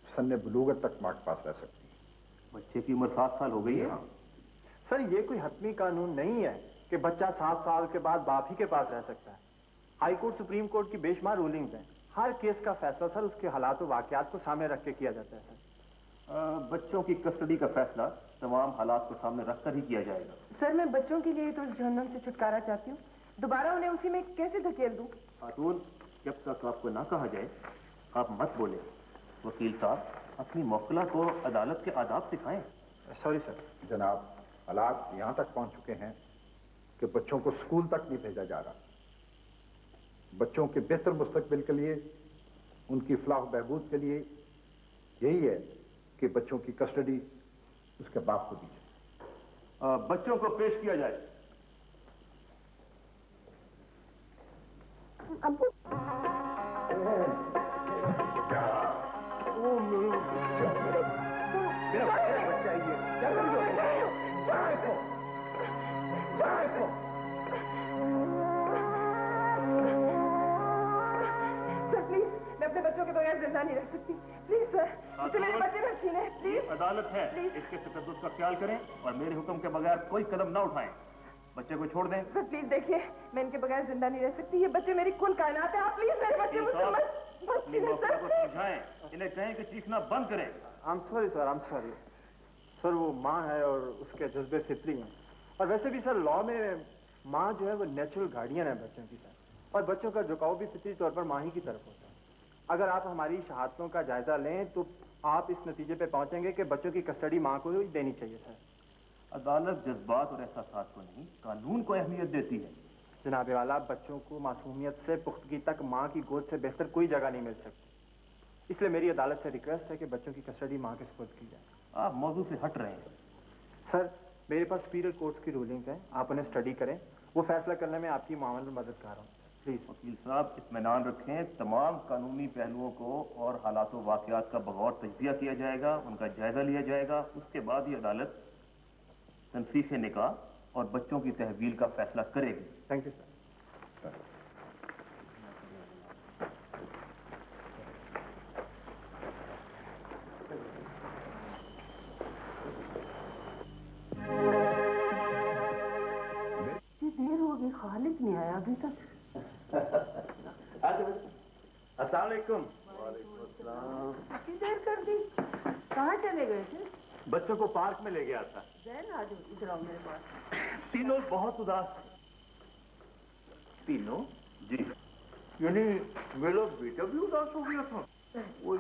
सन्ने बलूगत तक माँ के पास रह सकती है। बच्चे की उम्र 7 साल हो गई है। हाँ। सर, ये कोई हतमी कानून नहीं है कि बच्चा 7 साल के बाद बाप ही के पास रह सकता है। हाई कोर्ट, सुप्रीम कोर्ट की बेशुमार रूलिंग्स हैं। हर केस का फैसला सर उसके हालात और वाकयात को सामने रख के किया जाता है सर। बच्चों की कस्टडी का फैसला तमाम हालात को सामने रखकर ही किया जाएगा। सर, मैं बच्चों के लिए तो उस जहन्नम से छुटकारा चाहती हूँ, दोबारा उन्हें उसी में कैसे धकेल दूं? खातून, जब तक आपको ना कहा जाए आप मत बोले। वकील साहब, अपनी मौकला को अदालत के आदाब सिखाएं। Sorry sir. जनाब, हालात यहाँ तक पहुँच चुके हैं कि बच्चों को स्कूल तक नहीं भेजा जा रहा। बच्चों के बेहतर मुस्तकबिल के लिए, उनकी फलाह बहबूद के लिए यही है कि बच्चों की कस्टडी उसके बाप को दी जाए। बच्चों को पेश किया जाए। सर प्लीज, मैं अपने बच्चों के बगैर जिंदा नहीं रह सकती। प्लीज सर, मुझे मेरे बच्चे न छीने। प्लीज। अदालत है, इसके तकद्दुस का ख्याल करें और मेरे हुक्म के बगैर कोई कदम ना उठाएं। बच्चे को छोड़ दें। सर प्लीज देखिए, मैं इनके बगैर जिंदा नहीं रह सकती। ये बच्चे मेरी कुल कायनात है। आप प्लीज मेरे बच्चे मुझसे मत छीने को समझाएं, इन्हें कहें कि चीखना बंद करें। I am sorry sir, I am sorry sir. वो माँ है और उसके जज्बे फितरी हैं। और वैसे भी सर, लॉ में माँ जो है वो नेचुरल गार्डियन है बच्चों की तरफ, और बच्चों का झुकाव भी फितरी तौर पर माँ ही की तरफ होता है। अगर आप हमारी शहादतों का जायजा लें तो आप इस नतीजे पे पहुंचेंगे कि बच्चों की कस्टडी माँ को ही देनी चाहिए सर। अदालत जज्बात और एहसासात को नहीं, कानून को अहमियत देती है। जनाब वाला, बच्चों को मासूमियत से पुख्तगी तक माँ की गोद से बेहतर कोई जगह नहीं मिल सकती। इसलिए मेरी अदालत से रिक्वेस्ट है कि बच्चों की कस्टडी माँ के सुपुर्द की जाए। आप मौजू से हट रहे हैं। सर, मेरे पास सुपीरियर कोर्ट्स की रूलिंग्स हैं, आप उन्हें स्टडी करें। वो फैसला करने में आपकी मामूल मददगार हूँ। प्लीज। वकील साहब, इत्मीनान रखें, तमाम कानूनी पहलुओं को और हालात वाकयात का बगौर तजज़िया किया जाएगा, उनका जायजा लिया जाएगा। उसके बाद ही अदालत तनसीख निकाह और बच्चों की तहवील का फैसला करेगी। Thank you sir. देर होगी, खालिद नहीं आया अभी तक। अस्सलाम वालेकुम। कितनी देर कर दी? कहाँ चले गए थे? बच्चों को पार्क में ले गया था। जैन आ जाओ, इधर आओ मेरे पास। तीनों बहुत उदास। तीनों? जी। यानी मेरा बेटा भी उदास हो गया था। वो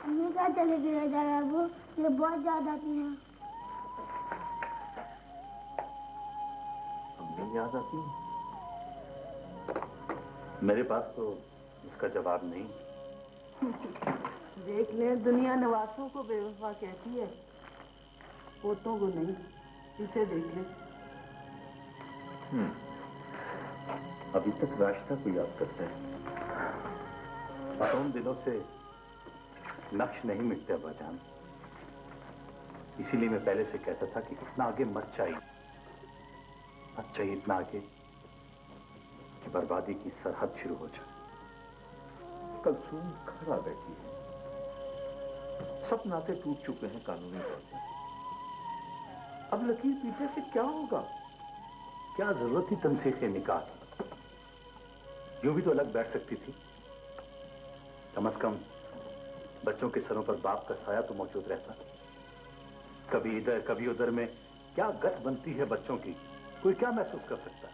हमें क्या चले गए दादा, वो ये बहुत याद आती है। हमें याद आती है? मेरे पास तो उसका जवाब नहीं। देख ले, दुनिया नवासों को बेवफा कहती है, पोतों को नहीं। इसे देख ले। अभी तक रास्ता को याद करता है। और उन दिनों से नक्श नहीं मिटते अब्बाजान। इसीलिए मैं पहले से कहता था कि इतना आगे मत चाहिए, मत चाहिए इतना आगे कि बर्बादी की सरहद शुरू हो जाए। कलसूम खड़ा बैठी है, सब नाते टूट चुके हैं कानूनी तौर पर। अब लकीर पीछे से क्या होगा? क्या जरूरत थी तनसीख निकाह की? यूं भी तो अलग बैठ सकती थी। कम से कम बच्चों के सरों पर बाप का साया तो मौजूद रहता। कभी इधर कभी उधर में क्या गत बनती है बच्चों की, कोई क्या महसूस कर सकता है?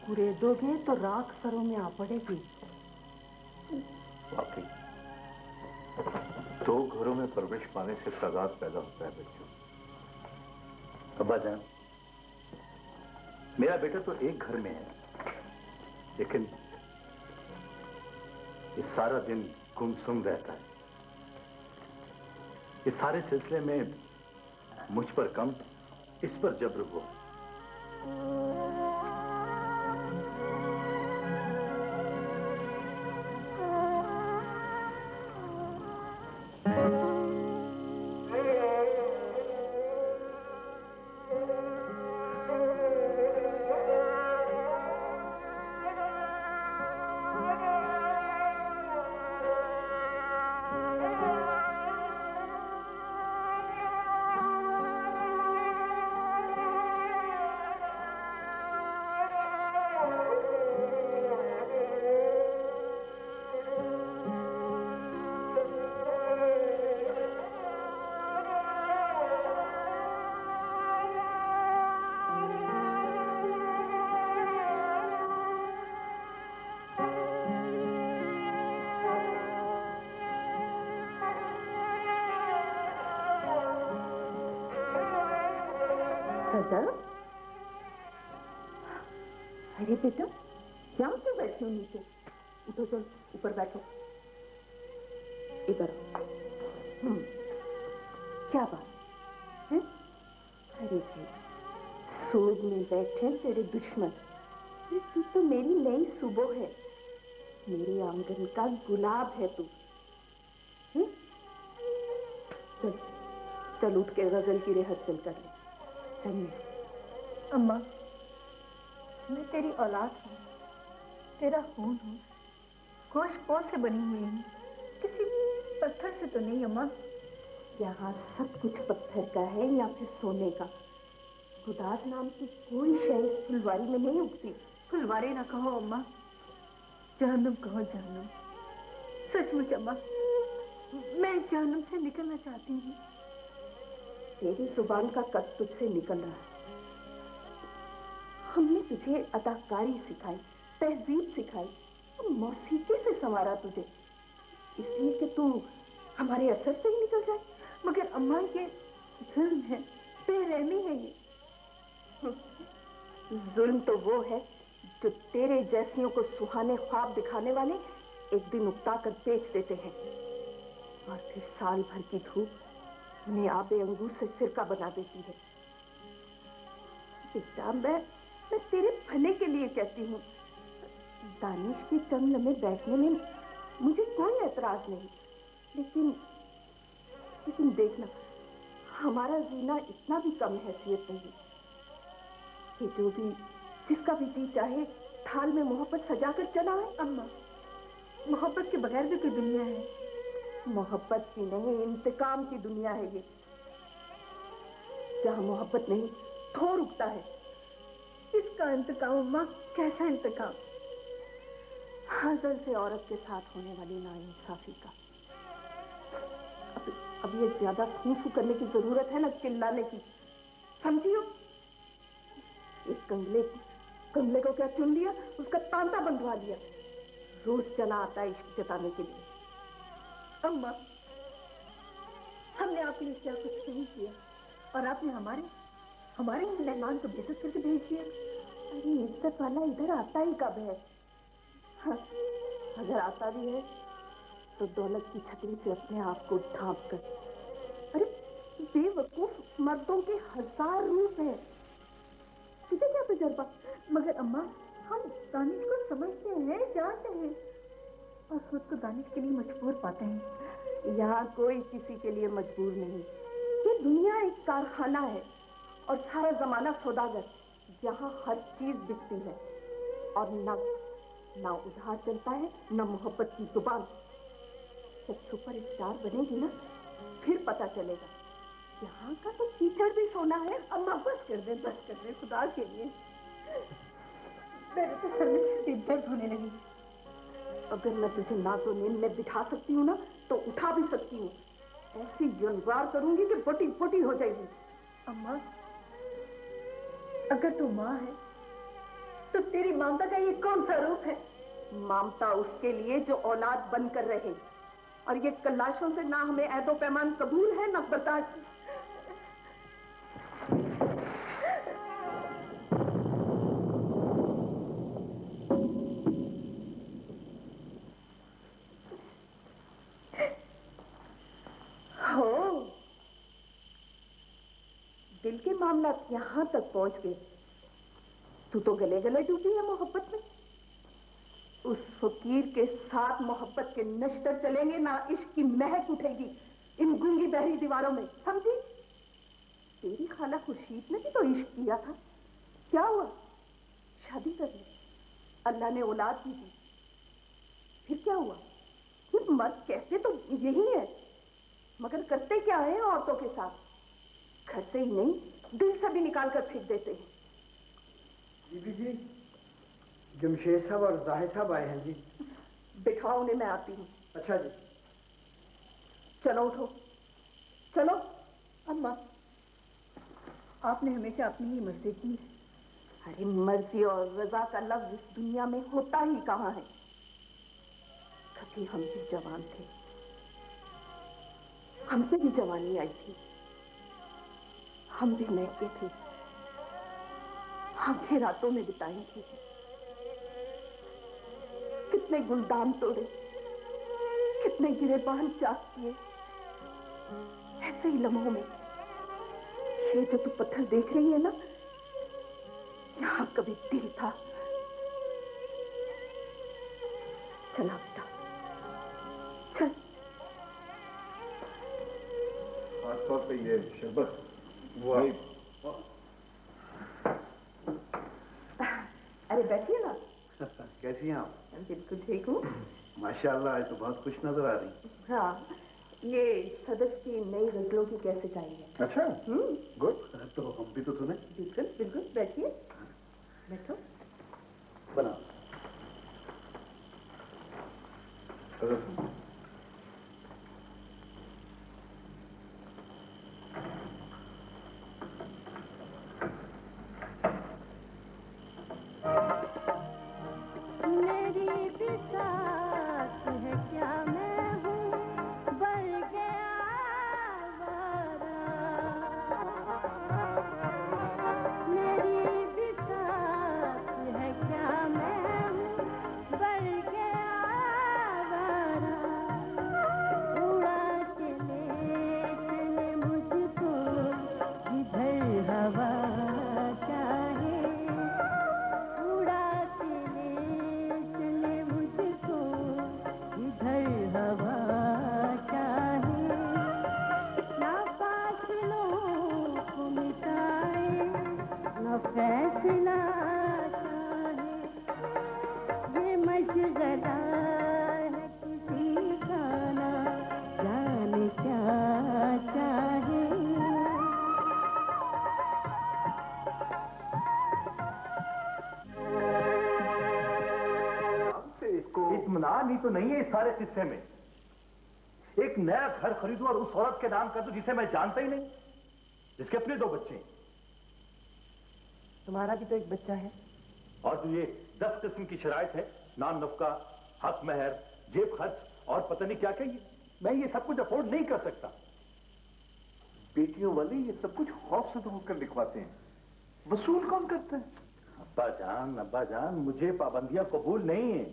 कुरेदोगे तो राख सरों में आ पड़ेगी। वाकई दो घरों में परवरिश पाने से तगाद पैदा होता है बच्चों। अब्बाजान, मेरा बेटा तो एक घर में है, लेकिन ये सारा दिन गुमसुम रहता है। इस सारे सिलसिले में मुझ पर कम, इस पर जब्र हुआ। सजा? अरे बेटा, यहाँ क्यों बैठी हो नीचे? उठो, चल ऊपर बैठो। इधर क्या बात है? अरे भाई, सूद में बैठे तेरे दुश्मन। तू तो मेरी नई सुबह है, मेरे आंगन का गुलाब है तू। चल चल, उठ के गजल की रिहर्सल कर ले। चल। अम्मा, मैं तेरी औलाद हूँ, तेरा खून हूँ, गोश्त पोश से बनी हुई हूँ, किसी पत्थर से तो नहीं अम्मा। यहाँ सब कुछ पत्थर का है या फिर सोने का। गुदास नाम की कोई शय इस फुलवारी में नहीं उगती। फुलवारी ना कहो अम्मा, जहन्नुम कहो जहन्नुम। सचमुच अम्मा, मैं इस जहन्नुम से निकलना चाहती हूँ। तेरी जुबान का कद तुझसे निकल रहा है। हमने तुझे अदाकारी सिखाई, तहजीब सिखाई, और मौसीकी से संवारा तुझे, इसलिए कि तू हमारे असर से ही निकल जाए। मगर अम्मा, ये जुल्म है, बेरहमी है ये। जुल्म तो वो है जो तेरे जैसियों को सुहाने ख्वाब दिखाने वाले एक दिन उकता कर बेच देते हैं, और फिर साल भर की धूप उन्हें आबे अंगूर से सिरका बना देती है। बेटा, मैं तेरे भले के लिए कहती हूँ। दानिश के चंद में बैठने में मुझे कोई एतराज नहीं, लेकिन देखना, हमारा जीना इतना भी कम हैसियत नहीं कि जो भी जिसका भी जी चाहे थाल में मोहब्बत सजाकर चला है। अम्मा, मोहब्बत के बगैर भी कोई दुनिया है। मोहब्बत की नहीं, इंतकाम की दुनिया है ये। जहां मोहब्बत नहीं, थोर उगता है। इसका इंतकाम अम्मा, कैसा इंतकाम? हाजल से औरत के साथ होने वाली नाइंसाफी का। अब ये ज्यादा फूंफू करने की जरूरत है ना चिल्लाने की, समझियो? एक कंगले को क्या चुन लिया, उसका तांता बंधवा लिया, रोज चला आता है इश्क जताने के लिए। अम्मा, हमने आपके लिए क्या कुछ नहीं किया, और आपने हमारे मेहमान को बेइज्जत करके भेज दिया। अरे इज्जत वाला इधर आता ही कब है? हाँ, अगर आता भी है तो दौलत की छतरी से अपने आप को ढांप कर। अरे बेवकूफ मर्दों के 1000 रूप हैं, तुझे क्या तजुर्बा? मगर अम्मा, हम दानिश को समझते हैं, जानते हैं, और खुद को दानिश के लिए मजबूर पाते हैं। यहाँ कोई किसी के लिए मजबूर नहीं। ये दुनिया एक कारखाना है और सारा जमाना सौदागर, यहाँ हर चीज बिकती है, और ना उधार चलता है, ना मोहब्बत की जुबान। जब सुपरस्टार बनेगी ना, फिर पता चलेगा यहाँ का तो कीचड़ भी सोना है। अम्मा, बस कर दे, खुदा के लिए। मेरे तो सर में शदीद दर्द होने लगी। अगर मैं तुझे नाज़ो नींद में बिठा सकती हूँ ना, तो उठा भी सकती हूँ। ऐसी जनवार करूंगी कि फटी फटी हो जाएगी। अम्मा, अगर तू माँ है तो तेरी ममता का ये कौन सा रूप है? ममता उसके लिए जो औलाद बनकर रहे, और ये कल्लाशों से ना हमें ऐदो पैमान कबूल है, ना बर्दाश्त। हो, दिल के मामला यहां तक पहुंच गए। तू तो गले गले डूबी है मोहब्बत में। उस फकीर के साथ मोहब्बत के नश्तर चलेंगे ना, इश्क की महक उठेगी इन गूंगी बहरी दीवारों में, समझी? तेरी खाला खुर्शीद ने भी तो इश्क किया था, क्या हुआ? शादी कर ली, अल्लाह ने औलाद भी दी, फिर क्या हुआ? ये मर्द कहते तो यही है, मगर करते क्या है औरतों के साथ? घर से ही नहीं, दिल से भी निकाल कर फेंक देते हैं। बीबी जी, जमशेद साहब और जाहिद साहब आए हैं जी। बिठाओ उन्हें, मैं आती हूँ। अच्छा जी। चलो उठो, चलो। अम्मा, आपने हमेशा अपनी ही मर्जी की है। अरे मर्जी और रजा का लफ्ज इस दुनिया में होता ही कहाँ है? कभी हम भी जवान थे, हमसे भी जवानी आई थी, हम भी महके थे, आंखें रातों में बिताई थी, कितने गुलदान तोड़े, कितने गिरेबान चाक किए। ऐसे ही लम्हों में ये जो तू पत्थर देख रही है ना, यहाँ कभी दिल था। चला बेटा, चल। खासतौर पे ये शरबत वो अरे बैठिए ना। कैसी हैं आप? बिल्कुल ठीक हूँ। माशाल्लाह, आज तो बहुत खुश नजर आ रही। हाँ, ये सदफ की नई गजलों की कैसे चाहिए? अच्छा, गुड। तो हम भी तो सुने। बिल्कुल बिल्कुल, बैठिए, बैठो। बनाओ। इत्मीनान ही तो नहीं है इस सारे किस्से में। एक नया घर खरीदूं और उस औरत के नाम कर दूं जिसे मैं जानता ही नहीं, जिसके अपने 2 बच्चे हैं। तुम्हारा भी तो एक बच्चा है। और जो ये 10 किस्म की शराइत है, नाम नफका, हक महर, जेब खर्च और पता नहीं क्या क्या, मैं ये सब कुछ अफोर्ड नहीं कर सकता। बेटियों वाले ये सब कुछ खौफ से होकर लिखवाते हैं, वसूल कौन करता है? अब्बा जान, मुझे पाबंदियां कबूल नहीं है।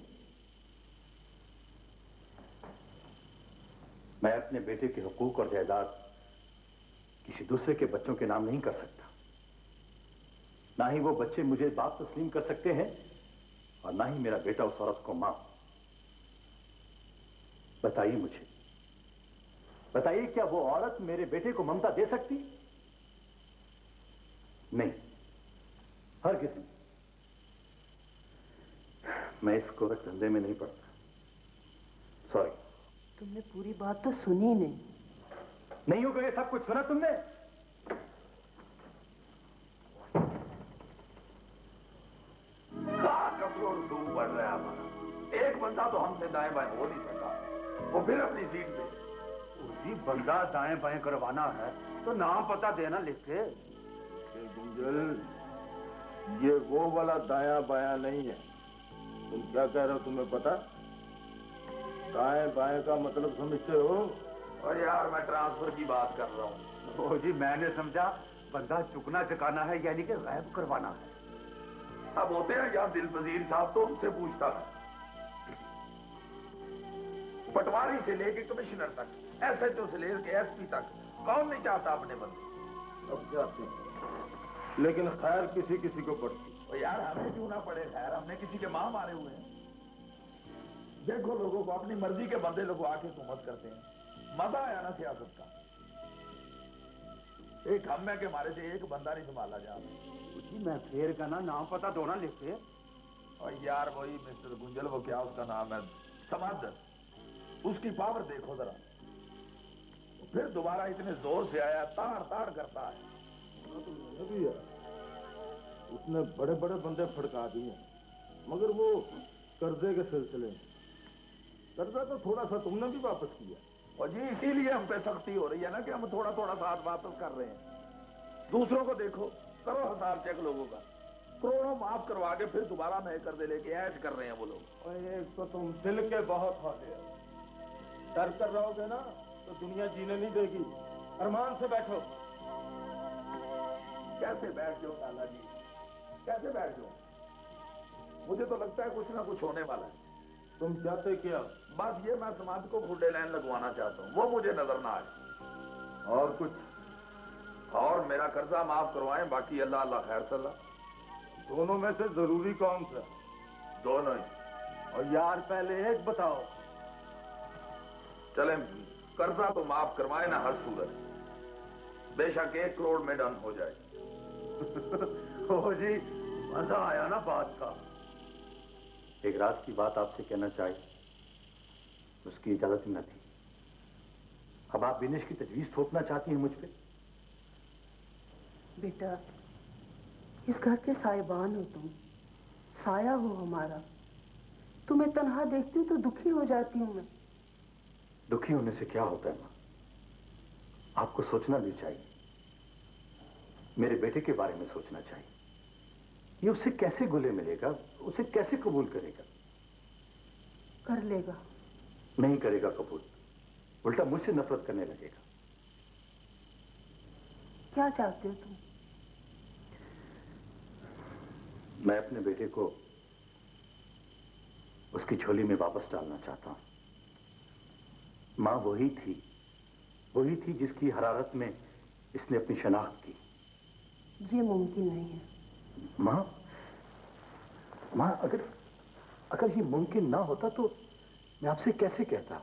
मैं अपने बेटे के हुकूक और जायदाद किसी दूसरे के बच्चों के नाम नहीं कर सकता। ना ही वो बच्चे मुझे बाप तस्लीम कर सकते हैं और ना ही मेरा बेटा उस औरत को मां। बताइए मुझे, बताइए, क्या वो औरत मेरे बेटे को ममता दे सकती? नहीं, हरगिज़ नहीं। मैं इस कोरक धंधे में नहीं पड़ता। सॉरी। तुमने पूरी बात तो सुनी नहीं होगा ये सब कुछ सुना तुमने? डूब पड़ रहा है हमारा। एक बंदा तो हमसे दाएं बाएं हो नहीं सका, वो फिर अपनी सीट पे। उसी बंदा दाएं बाएं करवाना है तो नाम पता देना लिख के। गुंजल, ये वो वाला दाया बाया नहीं है। तुम क्या कह रहे हो तुम्हें पता? दाएं बाएं का मतलब समझते हो? और यार मैं ट्रांसफर की बात कर रहा हूँ। ओ जी, मैंने समझा बंदा चुकना चकाना है, यानी कि गैब करवाना है। अब होते हैं यहाँ दिल पजीर साहब, तो उनसे पूछता है। पटवारी से लेके कमिश्नर तक, SHO से लेके SP तक, कौन नहीं चाहता अपने बंदे? अब चाहते हैं, लेकिन खैर किसी किसी को पड़ती। तो यार हमें क्यों ना पड़े खैर, हमने किसी के मां मारे हुए हैं। देखो लोगों को अपनी मर्जी के बंदे लोग आके हुकूमत करते हैं, मजा आया ना सियासत का। एक हम के मारे से एक बंदा नहीं संभाला जा। मैं फेर का नाम पता दो ना लिख के। और यार वही मिस्टर गुंजल, वो क्या उसका नाम है, समादर, उसकी पावर देखो जरा। फिर दोबारा इतने जोर से आया, ताड़ ताड़ करता है। उसने बड़े बड़े बंदे फड़का दिए, मगर वो कर्जे के सिलसिले में। कर्जा तो थोड़ा सा तुमने भी वापस किया। और जी इसीलिए हम पे सख्ती हो रही है ना कि हम थोड़ा थोड़ा साथ वापस कर रहे हैं। दूसरों को देखो, करो हिसाब चेक लोगों का, करोड़ों माफ करवा के फिर दोबारा नए कर्जे लेके ऐश कर रहे हैं वो लोग। और एक तो तुम दिल के बहुत होते हो, डर कर रहोगे ना तो दुनिया जीने नहीं देगी। अरमान से बैठो। कैसे बैठ जाओ लाला जी, कैसे बैठ जाऊं? मुझे तो लगता है कुछ ना कुछ होने वाला है। तुम चाहते क्या? बस ये, मैं समाज को फुडे लाइन लगवाना चाहता हूँ, वो मुझे नजर ना आए। और कुछ? और मेरा कर्जा माफ करवाएं, बाकी अल्लाह अल्लाह खैर सल्ला। दोनों में से जरूरी कौन सा? दोनों ही। और यार पहले एक बताओ। चले, कर्जा तो माफ करवाए ना हर सूरत, बेशक 1 करोड़ में डन हो जाए। ओ जी, मजा आया ना बात का। एक राज की बात आपसे कहना चाहिए, उसकी इजाजत ही न थी। अब आप विनेश की तजवीज थोपना चाहती हैं मुझ पे? बेटा, इस घर के साहिबान हो तुम, साया हो हमारा। तुम्हें तन्हा देखती हूँ तो दुखी हो जाती हूँ मैं। दुखी होने से क्या होता है मां? आपको सोचना भी चाहिए, मेरे बेटे के बारे में सोचना चाहिए। ये उससे कैसे गुले मिलेगा, उसे कैसे कबूल करेगा? कर लेगा। नहीं करेगा कबूल, उल्टा मुझसे नफरत करने लगेगा। क्या चाहते हो तुम? मैं अपने बेटे को उसकी झोली में वापस डालना चाहता हूं। मां वही थी जिसकी हरारत में इसने अपनी शनाख्त की। ये मुमकिन नहीं है। मां, अगर ये मुमकिन ना होता तो मैं आपसे कैसे कहता?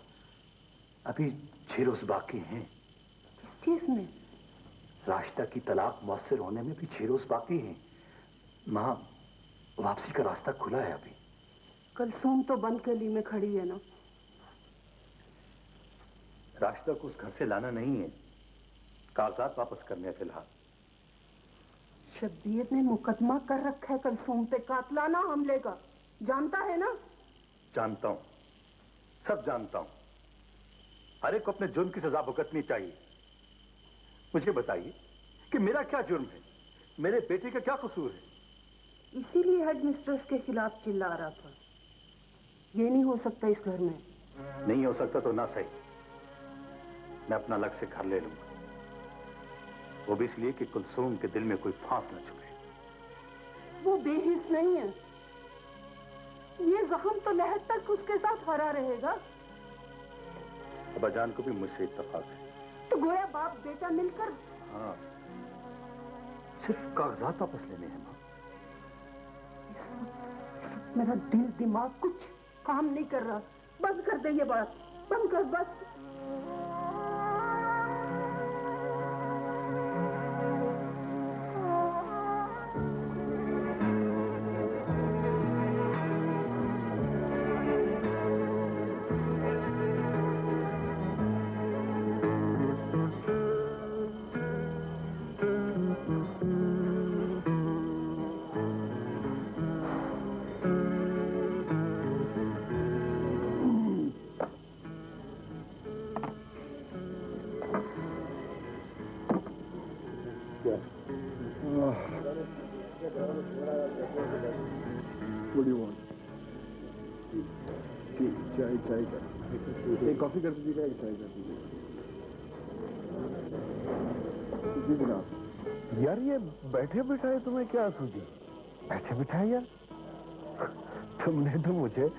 अभी 6 रोज बाकी हैं। किस चीज में? राशिदा की तलाक मौसर होने में भी 6 रोज बाकी हैं। मां, वापसी का रास्ता खुला है अभी। कलसूम तो बंद गली में खड़ी है ना। राशिदा को उस घर से लाना नहीं है, कागजात वापस करने हैं फिलहाल। शब्बीर ने मुकदमा कर रखा है कलसूम पे कातलाना हमले का, जानता है ना? जानता हूं, सब जानता हूं। हर एक को अपने जुर्म की सजा भुगतनी चाहिए। मुझे बताइए कि मेरा क्या जुर्म है, मेरे बेटे का क्या कसूर है? इसीलिए हेड मिस्ट्रेस के खिलाफ चिल्ला रहा था। ये नहीं हो सकता इस घर में। नहीं हो सकता तो ना सही, मैं अपना अलग से घर ले लूंगा। वो भी इसलिए कि कुलसूम के दिल में कोई फांस न चुभे। वो बेहिस नहीं है। ये जख्म तो लहर तक उसके साथ हरा रहेगा। अब्बाजान को भी मुझसे इत्तेफाक है। तो गोया बाप बेटा मिलकर। हाँ, सिर्फ कागजात वापस लेने हैं मां। इस वक्त मेरा दिल दिमाग कुछ काम नहीं कर रहा। बंद कर दे ये बात, बंद कर बस। चाय कर, एक कॉफी कर दीजिएगा, एक चाय कर दीजिएगा। जी जनाब। यार ये बैठे बिठाए तुम्हें क्या सूझी? बैठे बिठाए यार? तुमने तो मुझे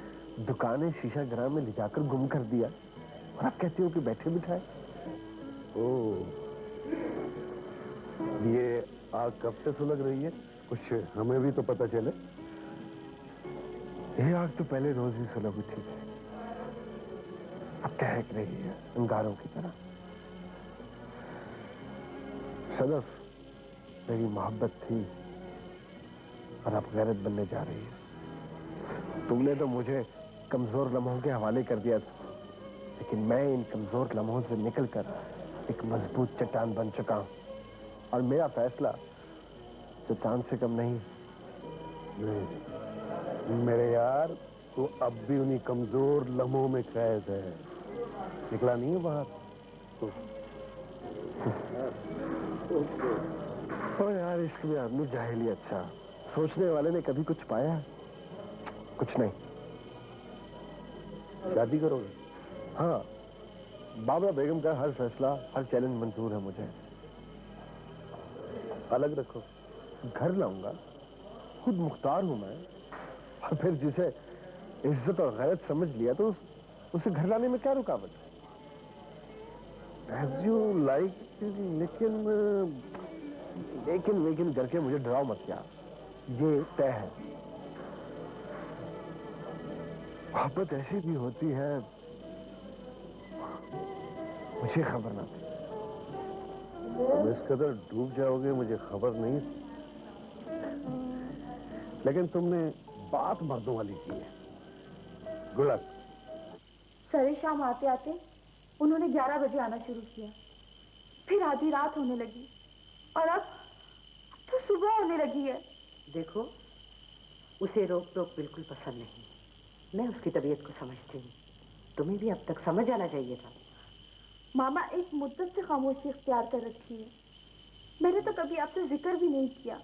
दुकानें शीशा ग्राम में ले जाकर गुम कर दिया और आप कहते हो कि बैठे बिठाए। ओह, ये आग कब से सुलग रही है? कुछ हमें भी तो पता चले। ये आग तो पहले रोज ही सुलग उठी थी, अब टहक रही है अंगारों की तरह। सदफ मेरी मोहब्बत थी और अब गैरत बनने जा रही है। तुमने तो मुझे कमजोर लम्हों के हवाले कर दिया था, लेकिन मैं इन कमजोर लम्हों से निकलकर एक मजबूत चट्टान बन चुका हूं और मेरा फैसला चट्टान से कम नहीं। मेरे यार, तो अब भी उन्हीं कमजोर लम्हों में कैद है, निकला नहीं है बाहर। और यार इश्क में आदमी जाहिल ही अच्छा, सोचने वाले ने कभी कुछ पाया? कुछ नहीं। शादी करोगे? हाँ, बाबरा बेगम का हर फैसला, हर चैलेंज मंजूर है मुझे। अलग रखो, घर लाऊंगा, खुद मुख्तार हूं मैं, और फिर जिसे इज्जत और गैरत समझ लिया तो उसे घर लाने में क्या रुकावट है? एज यू लाइक, लेकिन करके मुझे डराओ मत यार, ये तय है। मोहब्बत ऐसी भी होती है, मुझे खबर ना थी। तुम इस कदर डूब जाओगे मुझे खबर नहीं, लेकिन तुमने बात मर्दों वाली की है। Good luck. सारे शाम आते आते उन्होंने 11 बजे आना शुरू किया, फिर आधी रात होने लगी, और अब तो सुबह होने लगी है। देखो, उसे रोक टोक बिल्कुल पसंद नहीं। मैं उसकी तबीयत को समझती हूँ, तुम्हें भी अब तक समझ आना चाहिए था। मामा एक मुद्दत से खामोशी इख्तियार कर रखी है। मैंने तो कभी आपसे जिक्र भी नहीं किया,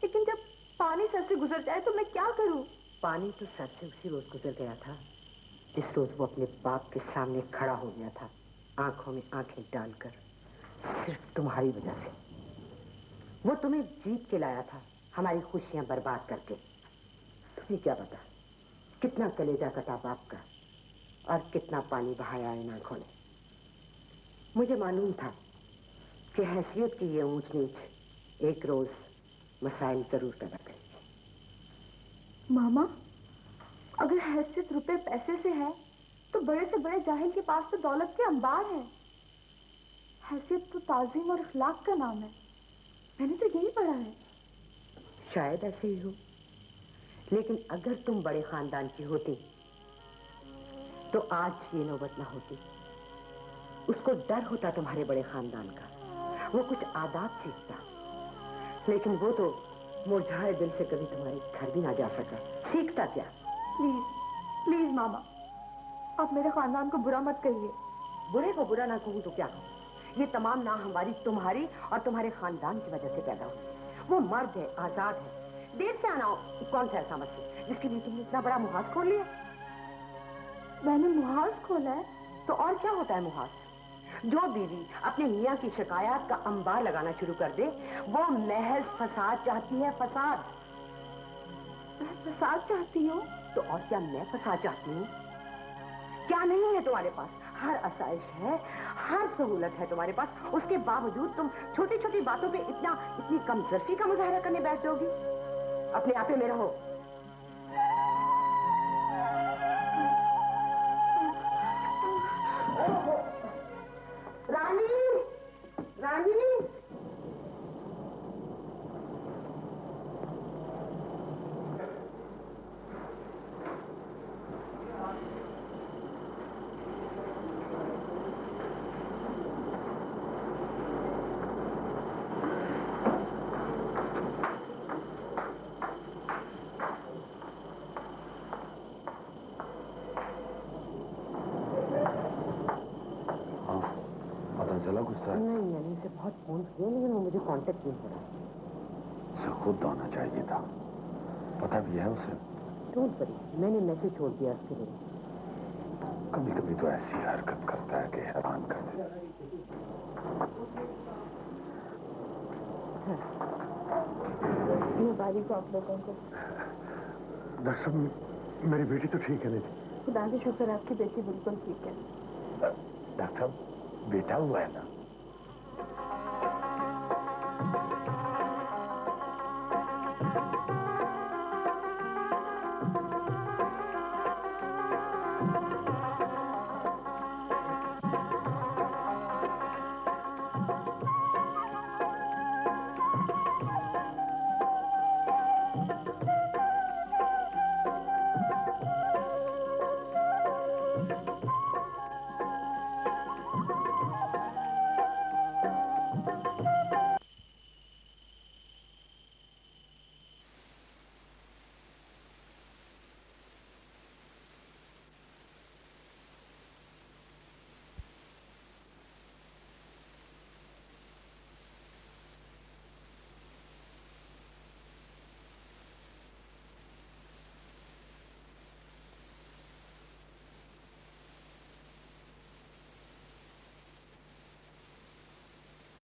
लेकिन जब पानी सर से गुजर जाए तो मैं क्या करूं? पानी तो सर से उसी रोज गुजर गया था जिस रोज वो अपने बाप के सामने खड़ा हो गया था, आंखों में आंखें डालकर, सिर्फ तुम्हारी वजह से। वो तुम्हें जीत के लाया था, हमारी खुशियां बर्बाद करके। तुम्हें क्या पता कितना कलेजा कटा बाप का और कितना पानी बहाया इन आंखों ने। मुझे मालूम था कि हैसियत की ये ऊंच नीच एक रोज मसाइल जरूर पैदा करेगी। मामा, अगर हैसियत रुपए पैसे से है तो बड़े से बड़े जाहिल के पास तो दौलत के अंबार है। हैसियत तो ताजीम और इखलाक का नाम है, मैंने तो यही पढ़ा है। शायद ऐसे ही हो, लेकिन अगर तुम बड़े खानदान की होती तो आज ये नौबत ना होती। उसको डर होता तुम्हारे बड़े खानदान का, वो कुछ आदाब सीखता, लेकिन वो तो मुरझाए दिल से कभी तुम्हारे घर भी ना जा सका। सीखता क्या? प्लीज प्लीज मामा, आप मेरे खानदान को बुरा मत कहिए। बुरे को बुरा ना कहूं तो क्या कहूं? ये तमाम ना हमारी तुम्हारी और तुम्हारे खानदान की वजह से पैदा हुई। वो मर्द है, आजाद है, देर से आना हो, कौन सा ऐसा मसला जिसके लिए तुमने इतना बड़ा मुहाज खोल लिया? मैंने मुहाज खोला है तो और क्या होता है मुहाज? जो बीवी अपने मियाँ की शिकायत का अंबार लगाना शुरू कर दे, वो महज फसाद चाहती है। फसाद? मैं फसाद चाहती हूँ? तो और क्या मैं फसाद चाहती हूँ? क्या नहीं है तुम्हारे पास? हर आसाइश है, हर सहूलत है तुम्हारे पास, उसके बावजूद तुम छोटी छोटी बातों पे इतनी कमजोरी का मुजाहरा करने बैठ जाओगी। अपने आपे में रहो। रानी, रानी, नहीं, मैंने इसे बहुत फोन किए लेकिन वो मुझे कांटेक्ट नहीं हो रहा। उसे खुद आना चाहिए था, पता भी है उसे। डोंट वरी, मैंने मैसेज छोड़ दिया उसके लिए। कभी कभी तो ऐसी हरकत करता है कि हैरान कर दे। मैं बारी को आप लोगों को। डॉक्टर साहब, मेरी बेटी तो ठीक है नहीं? खुदा का शुक्र, आपकी बेटी बिल्कुल ठीक है। डॉक्टर साहब, बेटा हुआ है ना?